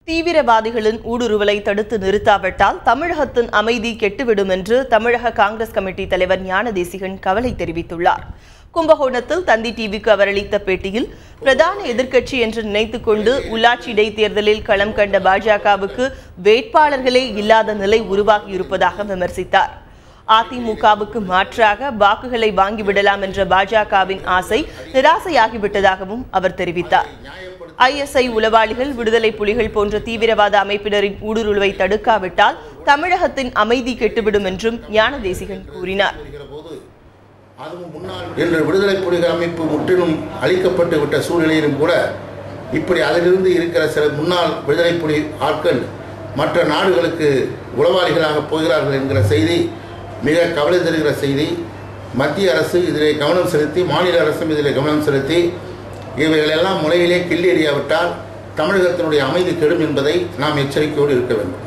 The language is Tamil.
தீவிரவாதிகளின் ஊடுருவலை தடுத்து நிறுத்தாவிட்டால் தமிழகத்தின் அமைதி கெட்டுவிடும் என்று தமிழக காங்கிரஸ் கமிட்டி தலைவர் ஞானதேசிகன் கவலை தெரிவித்துள்ளார். கும்பகோணத்தில் தந்தி டிவிக்கு அவர் அளித்த பேட்டியில், பிரதான எதிர்க்கட்சி என்று நினைத்துக் கொண்டு உள்ளாட்சி இடைத்தேர்தலில் களம் கண்ட பாஜகவுக்கு வேட்பாளர்களே இல்லாத நிலை உருவாகியிருப்பதாக விமர்சித்தார். அதிமுகவுக்கு மாற்றாக வாக்குகளை வாங்கிவிடலாம் என்ற பாஜகவின் ஆசை நிராசையாகிவிட்டதாகவும் அவர் தெரிவித்தார். ISI உளவாளிகள், விடுதலை புலிகள் போன்ற தீவிரவாத அமைப்பினரின் ஊடுருவலை தடுக்காவிட்டால் தமிழகத்தின் அமைதி கெட்டுவிடும் என்றும் ஞானதேசிகன் கூறினார். இன்று விடுதலை புலிகள் அமைப்பு முற்றிலும் அழிக்கப்பட்டு விட்ட சூழ்நிலையிலும் கூட இப்படி அதிலிருந்து இருக்கிற சில முன்னாள் விடுதலை புலி ஆட்கள் மற்ற நாடுகளுக்கு உளவாளிகளாக போகிறார்கள் என்கிற செய்தி மிக கவலை தருகிற செய்தி. மத்திய அரசு இதிலே கவனம் செலுத்தி, மாநில அரசும் இதிலே கவனம் செலுத்தி இவைகளெல்லாம் முறையிலே கிள்ளி எறியாவிட்டால் தமிழகத்தினுடைய அமைதி கெடும் என்பதை நாம் எச்சரிக்கையோடு இருக்க வேண்டும்.